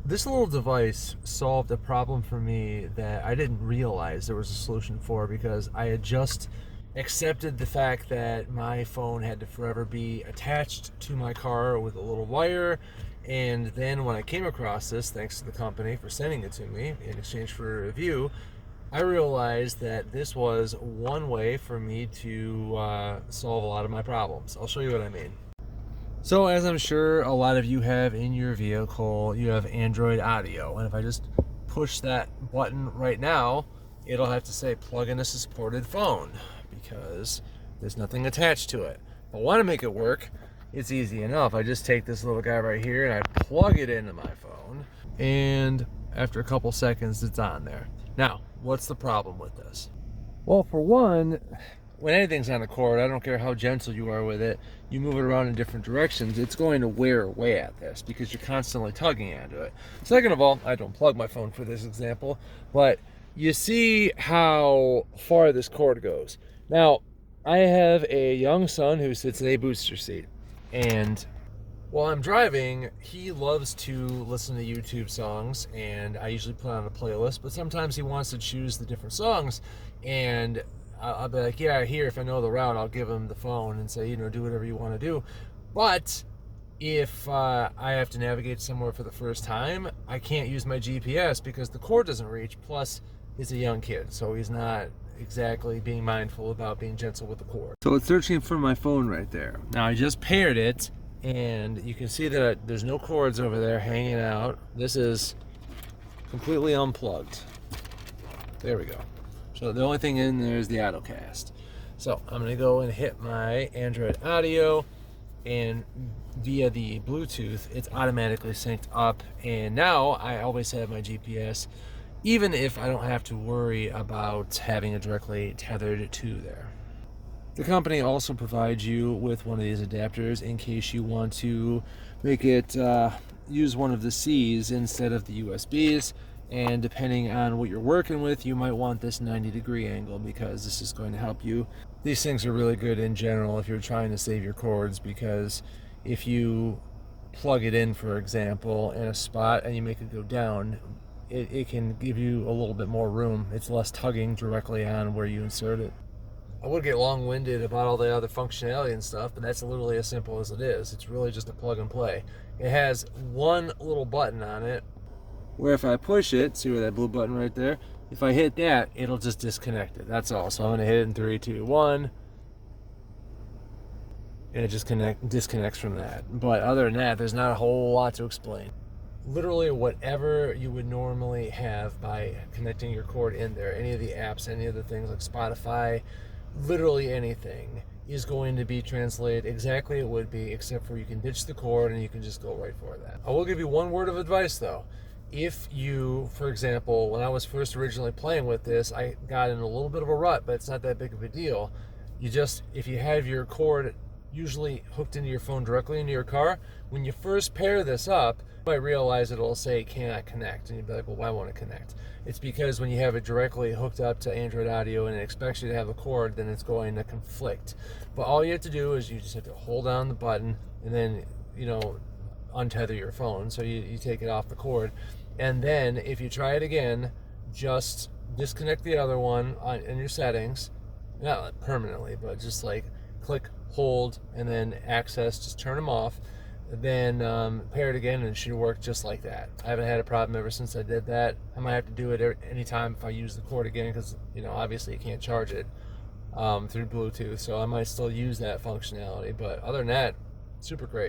This little device solved a problem for me that I didn't realize there was a solution for, because I had just accepted the fact that my phone had to forever be attached to my car with a little wire. And then when I came across this, thanks to the company for sending it to me in exchange for a review, I realized that this was one way for me to solve a lot of my problems. I'll show you what I mean. So, as I'm sure a lot of you have in your vehicle, you have Android Audio. And if I just push that button right now, it'll have to say plug in a supported phone because there's nothing attached to it. If I want to make it work, it's easy enough. I just take this little guy right here and I plug it into my phone. And after a couple seconds, it's on there. Now, what's the problem with this? Well, for one, when anything's on a cord, I don't care how gentle you are with it, you move it around in different directions, it's going to wear away at this because you're constantly tugging onto it. Second of all, I don't plug my phone for this example, but you see how far this cord goes. Now, I have a young son who sits in a booster seat, and while I'm driving, he loves to listen to YouTube songs, and I usually put on a playlist, but sometimes he wants to choose the different songs, and I'll be like, yeah, here, if I know the route, I'll give him the phone and say, do whatever you want to do. But if I have to navigate somewhere for the first time, I can't use my GPS because the cord doesn't reach. Plus, he's a young kid, so he's not exactly being mindful about being gentle with the cord. So it's searching for my phone right there. Now, I just paired it, and you can see that there's no cords over there hanging out. This is completely unplugged. There we go. So the only thing in there is the AutoCast. So I'm going to go and hit my Android Audio, and via the Bluetooth, it's automatically synced up. And now I always have my GPS, even if I don't have to worry about having it directly tethered to there. The company also provides you with one of these adapters in case you want to make it use one of the C's instead of the USBs. And depending on what you're working with, you might want this 90-degree angle because this is going to help you. These things are really good in general if you're trying to save your cords, because if you plug it in, for example, in a spot and you make it go down, it can give you a little bit more room. It's less tugging directly on where you insert it. I would get long-winded about all the other functionality and stuff, but that's literally as simple as it is. It's really just a plug and play. It has one little button on it, where if I push it, see where that blue button right there? If I hit that, it'll just disconnect it. That's all. So I'm going to hit it in 3, 2, 1. And it just disconnects from that. But other than that, there's not a whole lot to explain. Literally whatever you would normally have by connecting your cord in there, any of the apps, any of the things like Spotify, literally anything is going to be translated exactly it would be, except for you can ditch the cord and you can just go right for that. I will give you one word of advice though. If you, for example, when I was first originally playing with this, I got in a little bit of a rut, but it's not that big of a deal. If you have your cord usually hooked into your phone directly into your car, when you first pair this up, you might realize it'll say cannot connect, and you'd be like, well, why won't it connect? It's because when you have it directly hooked up to Android Audio and it expects you to have a cord, then it's going to conflict. But all you have to do is you just have to hold down the button and then, untether your phone. So you take it off the cord. And then if you try it again, just disconnect the other one in your settings, not permanently, but just like click, hold, and then access, just turn them off. Then pair it again and it should work just like that. I haven't had a problem ever since I did that. I might have to do it anytime if I use the cord again because, obviously you can't charge it through Bluetooth. So I might still use that functionality. But other than that, super great.